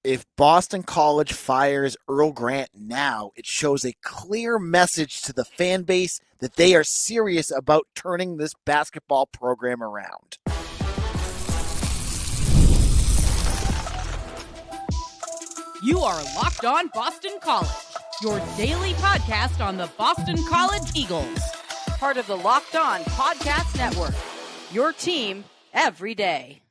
If Boston College fires Earl Grant now, it shows a clear message to the fan base that they are serious about turning this basketball program around. You are Locked On Boston College, your daily podcast on the Boston College Eagles. Part of the Locked On Podcast Network, your team every day.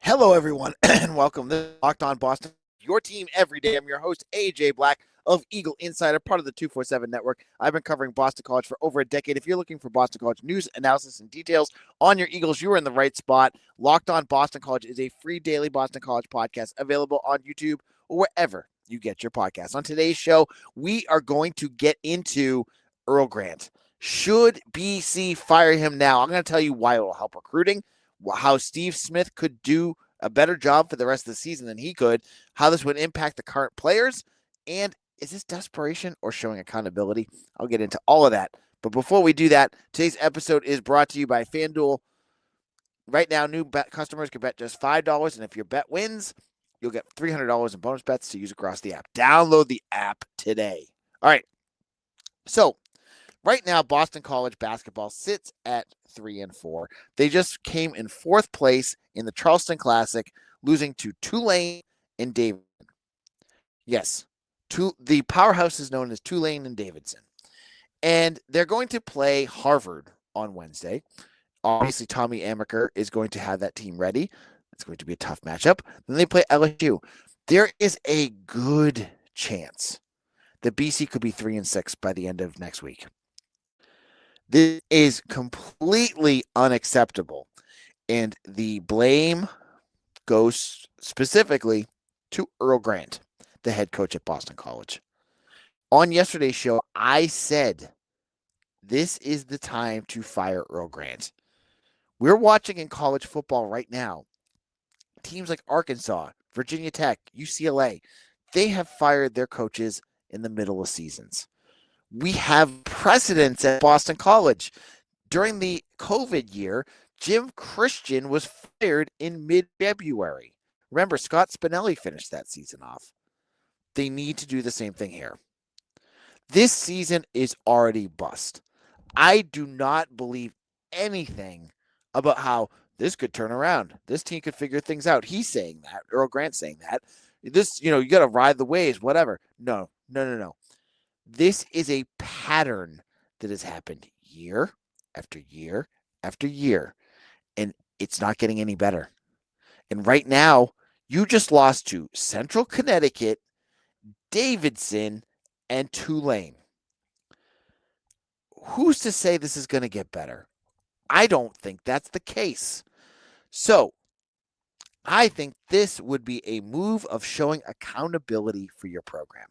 Hello, everyone, and welcome to Locked On Boston, your team every day. I'm your host, AJ Black of Eagle Insider, part of the 247 Network. I've been covering Boston College for over a decade. If you're looking for Boston College news, analysis, and details on your Eagles, you are in the right spot. Locked On Boston College is a free daily Boston College podcast available on YouTube or wherever you get your podcasts. On today's show, we are going to get into Earl Grant. Should BC fire him now? I'm going to tell you why it will help recruiting, how Steve Smith could do a better job for the rest of the season than he could, how this would impact the current players, and is this desperation or showing accountability? I'll get into all of that. But before we do that, today's episode is brought to you by FanDuel. Right now, new customers can bet just $5, and if your bet wins, you'll get $300 in bonus bets to use across the app. Download the app today. All right. So, right now, Boston College basketball sits at 3-4. They just came in fourth place in the Charleston Classic, losing to Tulane and Davidson. Yes, the powerhouse is known as Tulane and Davidson. And they're going to play Harvard on Wednesday. Obviously, Tommy Amaker is going to have that team ready. It's going to be a tough matchup. Then they play LSU. There is a good chance that BC could be 3-6 by the end of next week. This is completely unacceptable, and the blame goes specifically to Earl Grant, the head coach at Boston College. On yesterday's show, I said this is the time to fire Earl Grant. We're watching in college football right now, teams like Arkansas, Virginia Tech, UCLA, they have fired their coaches in the middle of seasons. We have precedents at Boston College. During the COVID year, Jim Christian was fired in mid-February. Remember, Scott Spinelli finished that season off. They need to do the same thing here. This season is already bust. I do not believe anything about how this could turn around. This team could figure things out. He's saying that. Earl Grant's saying that. This, you got to ride the waves, whatever. No. This is a pattern that has happened year after year after year, and it's not getting any better. And right now, you just lost to Central Connecticut, Davidson, and Tulane. Who's to say this is going to get better? I don't think that's the case. So, I think this would be a move of showing accountability for your program.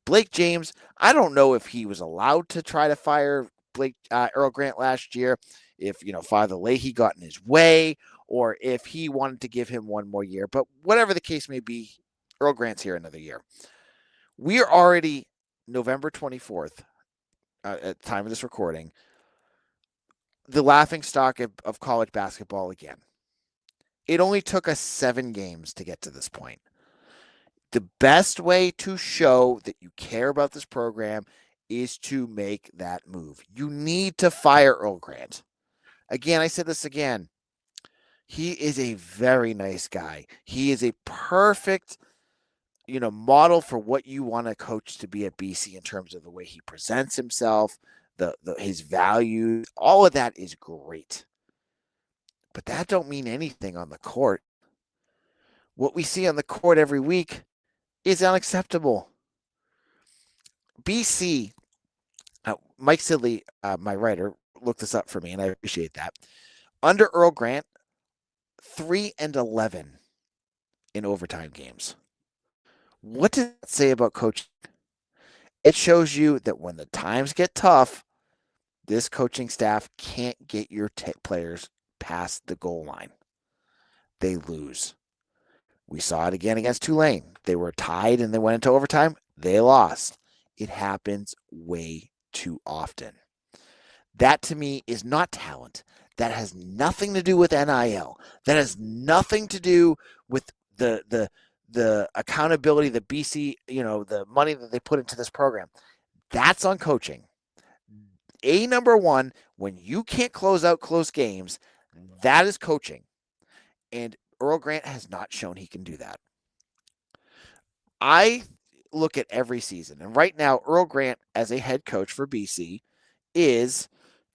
Blake James, I don't know if he was allowed to try to fire Earl Grant last year, if, Father Leahy got in his way, or if he wanted to give him one more year. But whatever the case may be, Earl Grant's here another year. We are already November 24th at the time of this recording, the laughingstock of college basketball again. It only took us 7 games to get to this point. The best way to show that you care about this program is to make that move. You need to fire Earl Grant. Again, I said this again. He is a very nice guy. He is a perfect, model for what you want a coach to be at BC in terms of the way he presents himself, his values. All of that is great. But that don't mean anything on the court. What we see on the court every week is unacceptable. BC, Mike Sidley, my writer, looked this up for me, and I appreciate that. Under Earl Grant, 3-11 in overtime games. What does that say about coaching? It shows you that when the times get tough, this coaching staff can't get your players past the goal line. They lose. We saw it again against Tulane. They were tied and they went into overtime. They lost. It happens way too often. That to me is not talent. That has nothing to do with NIL. That has nothing to do with the accountability, the BC, the money that they put into this program, that's on coaching. Number one, when you can't close out close games, that is coaching. And Earl Grant has not shown he can do that. I look at every season, and right now, Earl Grant as a head coach for BC is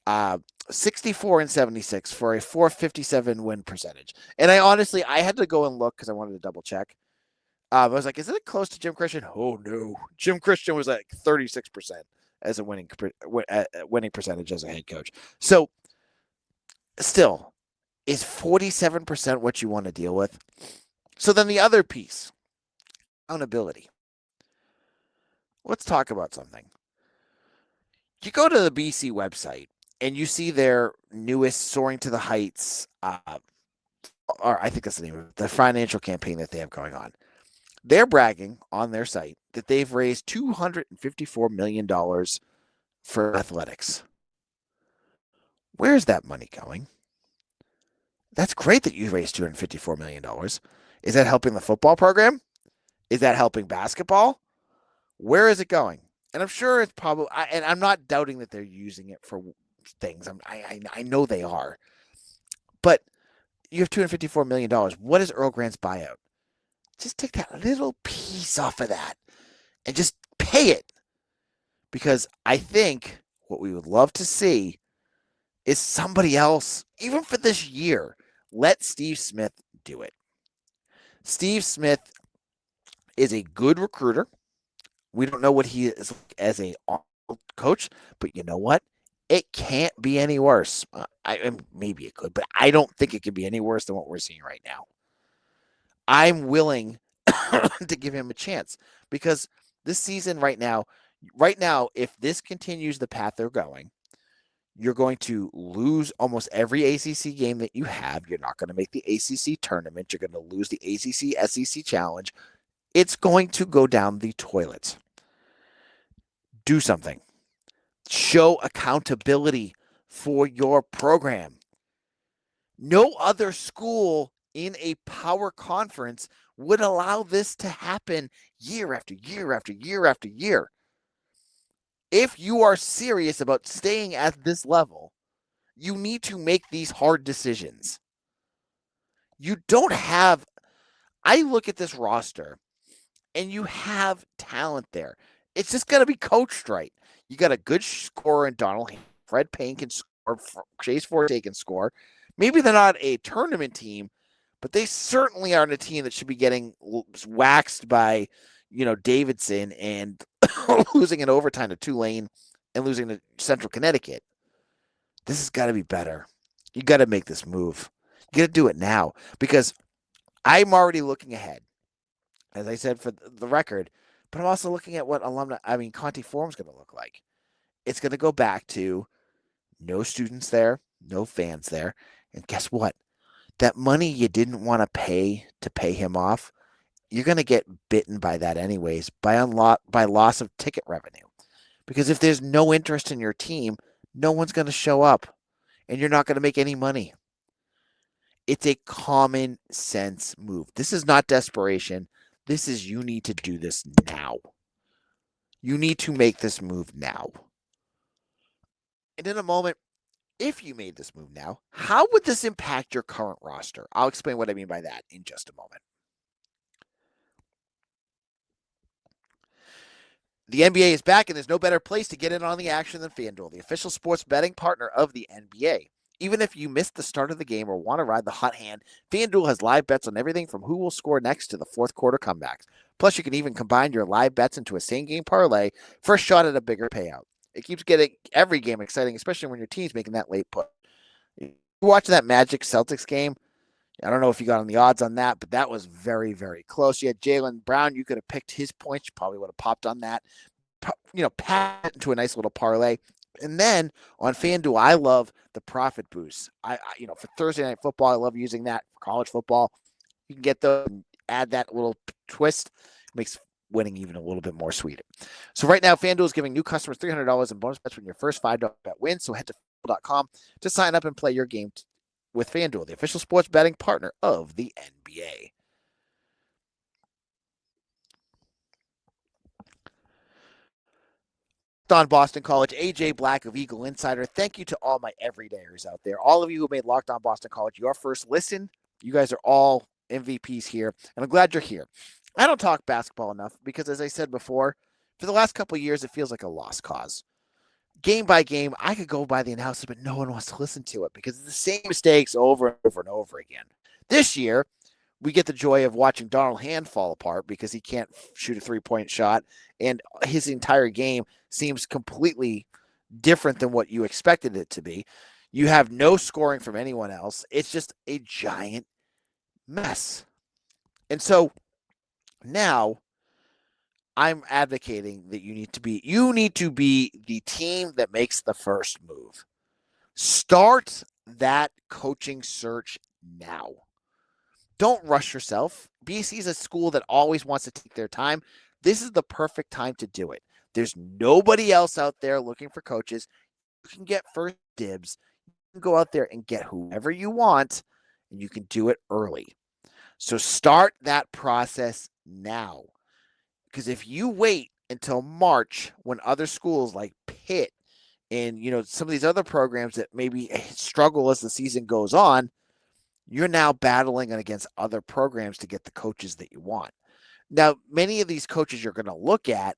64-76 for a 457 win percentage. And I had to go and look because I wanted to double check. I was like, is it close to Jim Christian? Oh, no. Jim Christian was like 36% as a winning percentage as a head coach. So still, is 47% what you want to deal with? So then the other piece, accountability. Let's talk about something. You go to the BC website and you see their newest Soaring to the Heights, or I think that's the name of it, the financial campaign that they have going on. They're bragging on their site that they've raised $254 million for athletics. Where's that money going? That's great that you raised $254 million. Is that helping the football program? Is that helping basketball? Where is it going? And I'm sure it's probably, and I'm not doubting that they're using it for things. I know they are. But you have $254 million. What is Earl Grant's buyout? Just take that little piece off of that and just pay it. Because I think what we would love to see is somebody else, even for this year, let Steve Smith do it. Steve Smith is a good recruiter. We don't know what he is as a coach, but you know what? It can't be any worse. Maybe it could, but I don't think it could be any worse than what we're seeing right now. I'm willing to give him a chance because this season right now, if this continues the path they're going, you're going to lose almost every ACC game that you have. You're not going to make the ACC tournament. You're going to lose the ACC SEC challenge. It's going to go down the toilet. Do something. Show accountability for your program. No other school in a power conference would allow this to happen year after year after year after year. If you are serious about staying at this level, you need to make these hard decisions. You don't have, I look at this roster and you have talent there. It's just got to be coached right. You got a good scorer in Donald. Fred Payne can score. Chase Forte can score. Maybe they're not a tournament team, but they certainly aren't a team that should be getting waxed by, Davidson and losing in overtime to Tulane and losing to Central Connecticut. This has got to be better. You got to make this move. You got to do it now because I'm already looking ahead, as I said for the record, but I'm also looking at what Conte Forum is going to look like. It's going to go back to no students there, no fans there. And guess what? That money you didn't want to pay him off, you're going to get bitten by that anyways, by loss of ticket revenue. Because if there's no interest in your team, no one's going to show up and you're not going to make any money. It's a common sense move. This is not desperation. This is you need to do this now. You need to make this move now. And in a moment, if you made this move now, how would this impact your current roster? I'll explain what I mean by that in just a moment. The NBA is back, and there's no better place to get in on the action than FanDuel, the official sports betting partner of the NBA. Even if you missed the start of the game or want to ride the hot hand, FanDuel has live bets on everything from who will score next to the fourth quarter comebacks. Plus, you can even combine your live bets into a same-game parlay for a shot at a bigger payout. It keeps getting every game exciting, especially when your team's making that late push. You watch that Magic Celtics game. I don't know if you got on the odds on that, but that was very, very close. You had Jaylen Brown. You could have picked his points. You probably would have popped on that. Pat into a nice little parlay. And then on FanDuel, I love the profit boost. For Thursday Night Football, I love using that. For college football, you can get those and add that little twist. It makes winning even a little bit more sweeter. So right now, FanDuel is giving new customers $300 in bonus bets when your first $5 bet wins. So head to FanDuel.com to sign up and play your game with FanDuel, the official sports betting partner of the NBA. On Boston College, AJ Black of Eagle Insider. Thank you to all my everydayers out there. All of you who made Locked On Boston College your first listen. You guys are all MVPs here, and I'm glad you're here. I don't talk basketball enough because, as I said before, for the last couple of years, it feels like a lost cause. Game by game, I could go by the analysis, but no one wants to listen to it because it's the same mistakes over and over and over again. This year, we get the joy of watching Donald Hand fall apart because he can't shoot a three-point shot, and his entire game seems completely different than what you expected it to be. You have no scoring from anyone else. It's just a giant mess. And so now I'm advocating that you need to be the team that makes the first move. Start that coaching search now. Don't rush yourself. BC is a school that always wants to take their time. This is the perfect time to do it. There's nobody else out there looking for coaches. You can get first dibs. You can go out there and get whoever you want, and you can do it early. So start that process now. Because if you wait until March when other schools like Pitt and some of these other programs that maybe struggle as the season goes on, you're now battling against other programs to get the coaches that you want. Now, many of these coaches you're going to look at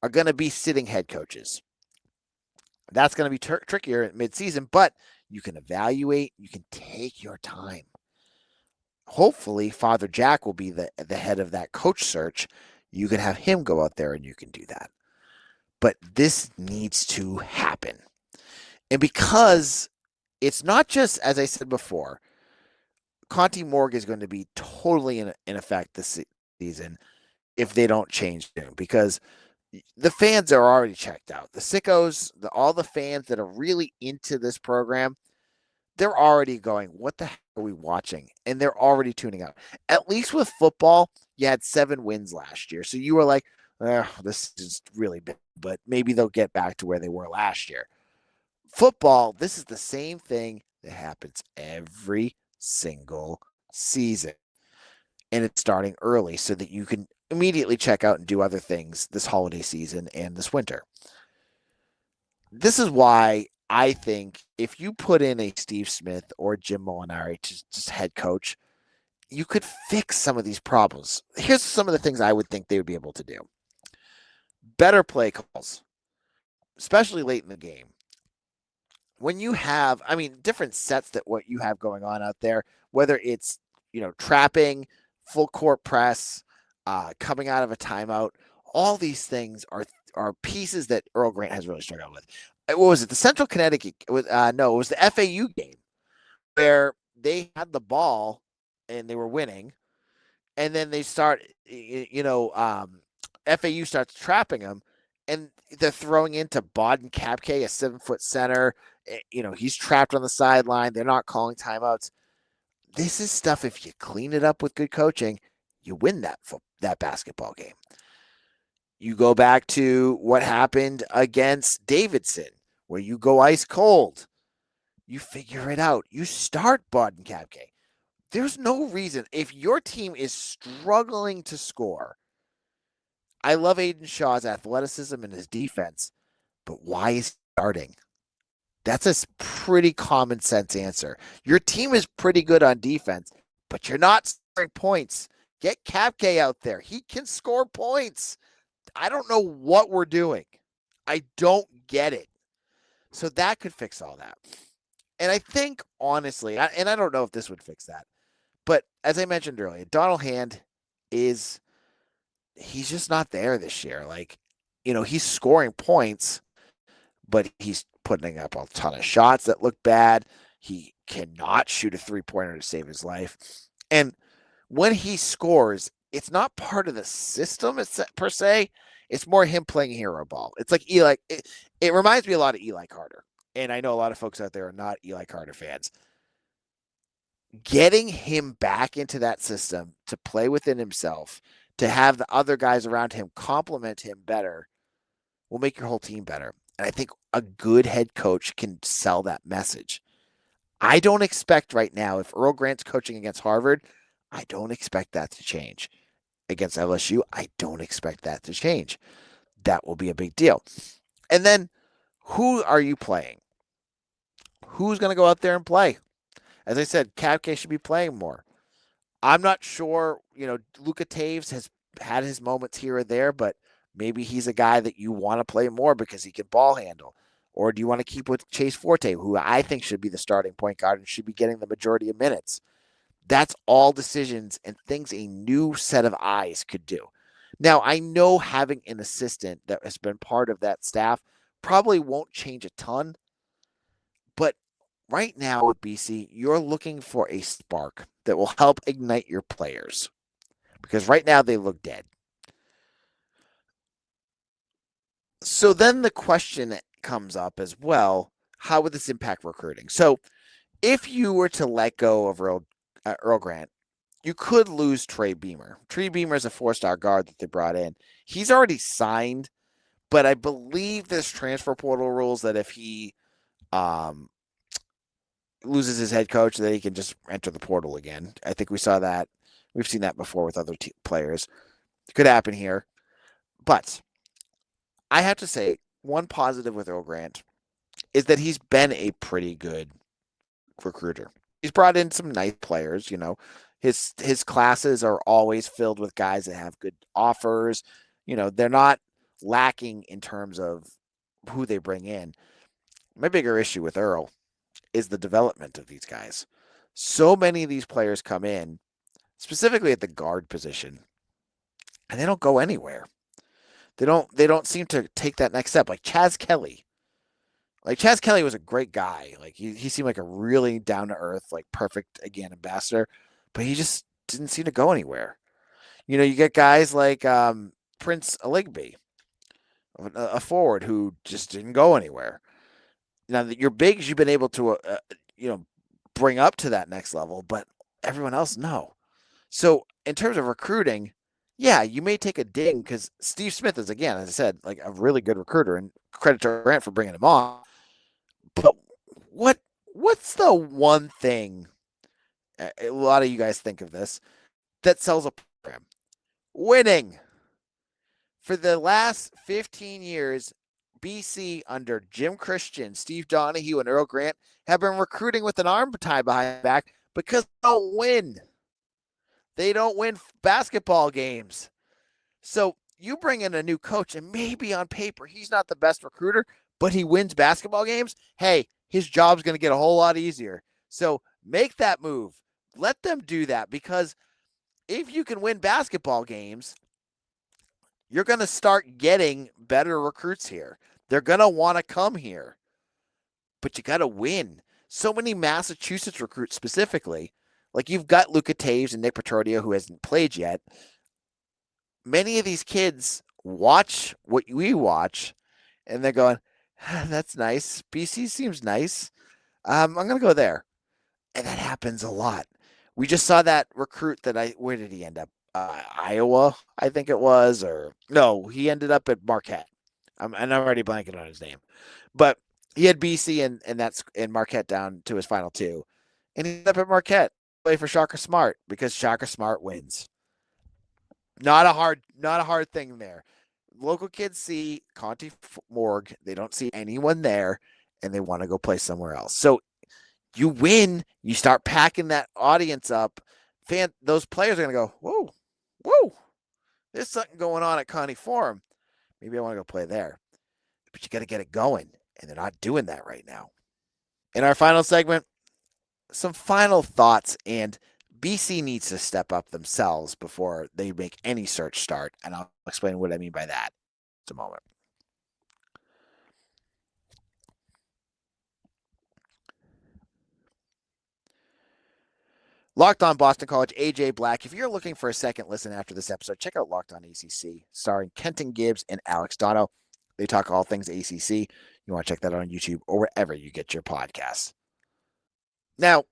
are going to be sitting head coaches. That's going to be trickier at midseason, but you can evaluate. You can take your time. Hopefully, Father Jack will be the head of that coach search. You can have him go out there and you can do that. But this needs to happen. And because it's not just, as I said before, Conti Morgue is going to be totally in effect this season if they don't change soon, because the fans are already checked out. The sickos, all the fans that are really into this program, they're already going, what the heck are we watching? And they're already tuning out. At least with football, you had 7 wins last year. So you were like, this is really big, but maybe they'll get back to where they were last year. Football, this is the same thing that happens every single season. And it's starting early so that you can immediately check out and do other things this holiday season and this winter. This is why I think if you put in a Steve Smith or Jim Molinari to just head coach, you could fix some of these problems. Here's some of the things I would think they would be able to do. Better play calls, especially late in the game. When you have, different sets that what you have going on out there, whether it's, trapping, full court press, coming out of a timeout, all these things are pieces that Earl Grant has really struggled with. What was it? The Central Connecticut, it was the FAU game where they had the ball and they were winning. And then they start, FAU starts trapping them and they're throwing into Bodden Kapke, a 7-foot center. He's trapped on the sideline. They're not calling timeouts. This is stuff, if you clean it up with good coaching, you win that basketball game. You go back to what happened against Davidson, where you go ice cold. You figure it out. You start Bodden Kapke. There's no reason. If your team is struggling to score, I love Aiden Shaw's athleticism and his defense, but why is he starting? That's a pretty common sense answer. Your team is pretty good on defense, but you're not scoring points. Get Kapke out there. He can score points. I don't know what we're doing. I don't get it. So that could fix all that. And I think, honestly, and I don't know if this would fix that, but as I mentioned earlier, Donald Hand he's just not there this year. He's scoring points, but he's putting up a ton of shots that look bad. He cannot shoot a 3-pointer to save his life. And when he scores, it's not part of the system per se. It's more him playing hero ball. It's like Eli. It reminds me a lot of Eli Carter. And I know a lot of folks out there are not Eli Carter fans. Getting him back into that system to play within himself, to have the other guys around him complement him better, will make your whole team better. And I think a good head coach can sell that message. I don't expect right now, if Earl Grant's coaching against Harvard, I don't expect that to change. Against LSU, I don't expect that to change. That will be a big deal. And then who are you playing? Who's going to go out there and play? As I said, Kapke should be playing more. I'm not sure, Luka Taves has had his moments here or there, but maybe he's a guy that you want to play more because he can ball handle. Or do you want to keep with Chase Forte, who I think should be the starting point guard and should be getting the majority of minutes? That's all decisions and things a new set of eyes could do. Now, I know having an assistant that has been part of that staff probably won't change a ton, but right now with BC, you're looking for a spark that will help ignite your players because right now they look dead. So then the question comes up as well, how would this impact recruiting? So if you were to let go of Earl Grant, you could lose Trey Beamer. Trey Beamer is a 4-star guard that they brought in. He's already signed, but I believe there's transfer portal rules that if he loses his head coach, that he can just enter the portal again. I think we saw that. We've seen that before with other players. It could happen here. But I have to say, one positive with Earl Grant is that he's been a pretty good recruiter. He's brought in some nice players, His classes are always filled with guys that have good offers. They're not lacking in terms of who they bring in. My bigger issue with Earl is the development of these guys. So many of these players come in, specifically at the guard position, and they don't go anywhere. They don't seem to take that next step. Like Chaz Kelly. Chaz Kelly was a great guy. He seemed like a really down to earth, perfect again ambassador, but he just didn't seem to go anywhere. You get guys like Prince Aligbe, a forward who just didn't go anywhere. Now that your bigs, you've been able to bring up to that next level, but everyone else, no. So in terms of recruiting, yeah, you may take a ding because Steve Smith is, again, as I said, a really good recruiter, and credit to Grant for bringing him on. But what's the one thing, a lot of you guys think of this, that sells a program? Winning. For the last 15 years, BC under Jim Christian, Steve Donahue, and Earl Grant have been recruiting with an arm tied behind their back because they don't win. They don't win basketball games. So you bring in a new coach, and maybe on paper he's not the best recruiter, but he wins basketball games. Hey, his job's going to get a whole lot easier. So make that move. Let them do that, because if you can win basketball games, you're going to start getting better recruits here. They're going to want to come here, but you got to win. So many Massachusetts recruits specifically, you've got Luka Taves and Nick Petrodia, who hasn't played yet. Many of these kids watch what we watch, and they're going, that's nice. BC seems nice. I'm going to go there. And that happens a lot. We just saw that recruit where did he end up? Iowa, I think it was, or no, he ended up at Marquette. And I'm already blanking on his name, but he had BC and Marquette down to his final two, and he ended up at Marquette play for Shaka Smart because Shaka Smart wins. Not a hard thing there. Local kids see Conti Morgue, they don't see anyone there, and they want to go play somewhere else. So you win, you start packing that audience up. Those players are going to go, whoa, there's something going on at Conte Forum. Maybe I want to go play there. But you got to get it going, and they're not doing that right now. In our final segment, some final thoughts, and BC needs to step up themselves before they make any search start, and I'll explain what I mean by that in a moment. Locked On Boston College, AJ Black. If you're looking for a second listen after this episode, check out Locked On ACC, starring Kenton Gibbs and Alex Dono. They talk all things ACC. You want to check that out on YouTube or wherever you get your podcasts. Now,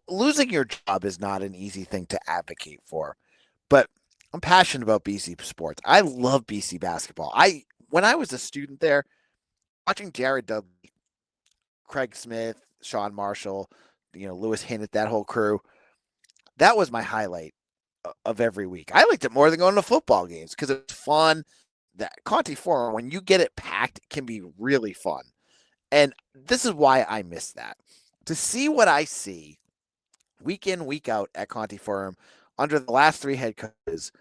losing your job is not an easy thing to advocate for, but I'm passionate about BC sports. I love BC basketball. When I was a student there, watching Jared Dudley, Craig Smith, Sean Marshall, Lewis Hinnett, that whole crew, that was my highlight of every week. I liked it more than going to football games because it was fun. that Conte Forum, when you get it packed, can be really fun. And this is why I miss that. To see what I see week in, week out at Conte Forum under the last 3 head coaches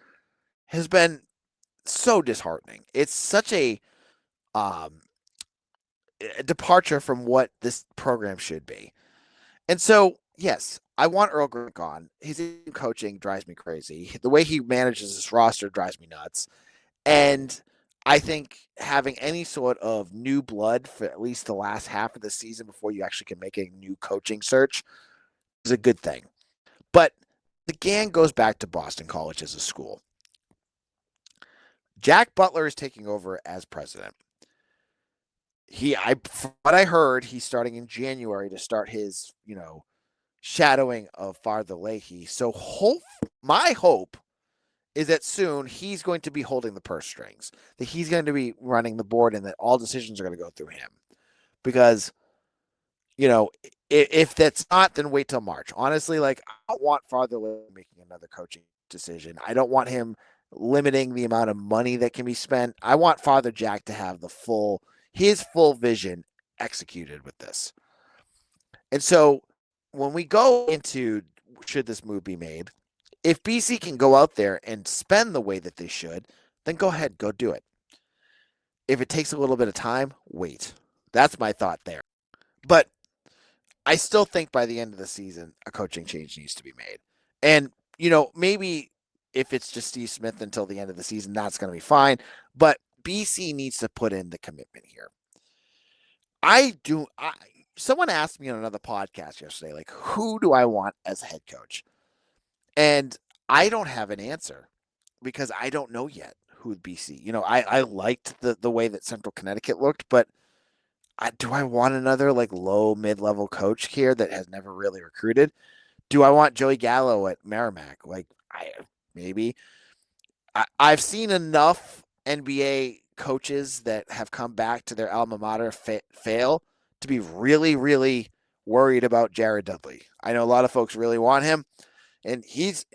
has been so disheartening. It's such a departure from what this program should be. And so, yes, I want Earl Grant gone. His coaching drives me crazy. The way he manages his roster drives me nuts. And I think having any sort of new blood for at least the last half of the season before you actually can make a new coaching search is a good thing. But the gang goes back to Boston College as a school. Jack Butler is taking over as president. From what I heard, he's starting in January to start his, shadowing of Father Leahy. So my hope is that soon he's going to be holding the purse strings, that he's going to be running the board, and that all decisions are going to go through him. Because, if that's not, then wait till March. Honestly, I don't want Father Leahy making another coaching decision. I don't want him limiting the amount of money that can be spent. I want Father Jack to have his full vision executed with this. And so when we go into should this move be made, if BC can go out there and spend the way that they should, then go ahead, go do it. If it takes a little bit of time, wait. That's my thought there. But I still think by the end of the season, a coaching change needs to be made. And, maybe if it's just Steve Smith until the end of the season, that's going to be fine. But BC needs to put in the commitment here. Someone asked me on another podcast yesterday, who do I want as a head coach? And I don't have an answer because I don't know yet who BC. I liked the way that Central Connecticut looked, but do I want another low mid-level coach here that has never really recruited? Do I want Joey Gallo at Merrimack? Maybe. I've seen enough NBA coaches that have come back to their alma mater fail to be really, really worried about Jared Dudley. I know a lot of folks really want him, and he's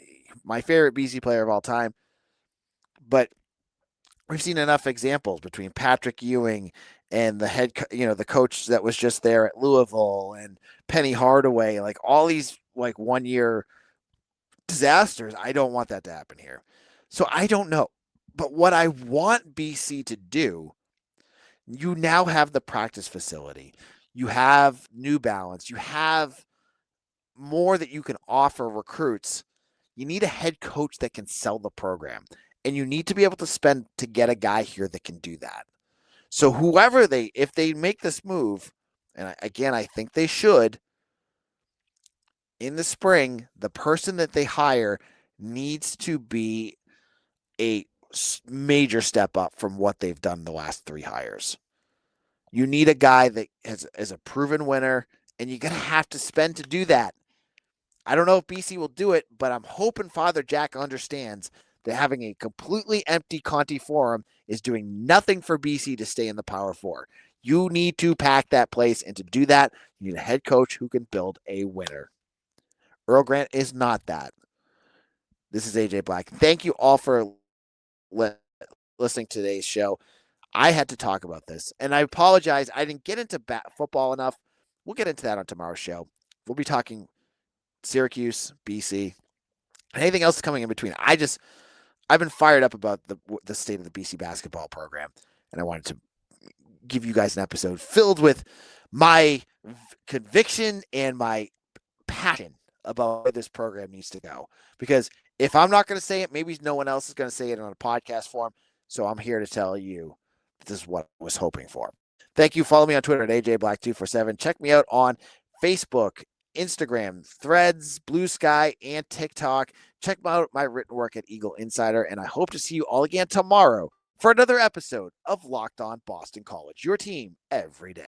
my favorite BC player of all time. But we've seen enough examples between Patrick Ewing and the coach that was just there at Louisville and Penny Hardaway, all these 1-year disasters. I don't want that to happen here. So I don't know. But what I want BC to do, you now have the practice facility. You have New Balance. You have more that you can offer recruits. You need a head coach that can sell the program. And you need to be able to spend to get a guy here that can do that. So if they make this move, and I think they should, in the spring, the person that they hire needs to be a major step up from what they've done the last 3 hires. You need a guy that is a proven winner, and you're going to have to spend to do that. I don't know if BC will do it, but I'm hoping Father Jack understands that having a completely empty Conte Forum is doing nothing for BC to stay in the Power 4. You need to pack that place, and to do that, you need a head coach who can build a winner. Earl Grant is not that. This is AJ Black. Thank you all for listening to today's show. I had to talk about this, and I apologize. I didn't get into football enough. We'll get into that on tomorrow's show. We'll be talking Syracuse, BC, and anything else coming in between. I've been fired up about the state of the BC basketball program, and I wanted to give you guys an episode filled with my conviction and my passion about where this program needs to go. Because if I'm not going to say it, maybe no one else is going to say it on a podcast form. So I'm here to tell you this is what I was hoping for. Thank you. Follow me on Twitter at AJBlack247. Check me out on Facebook, Instagram, Threads, Blue Sky, and TikTok. Check out my written work at Eagle Insider, and I hope to see you all again tomorrow for another episode of Locked On Boston College, your team every day.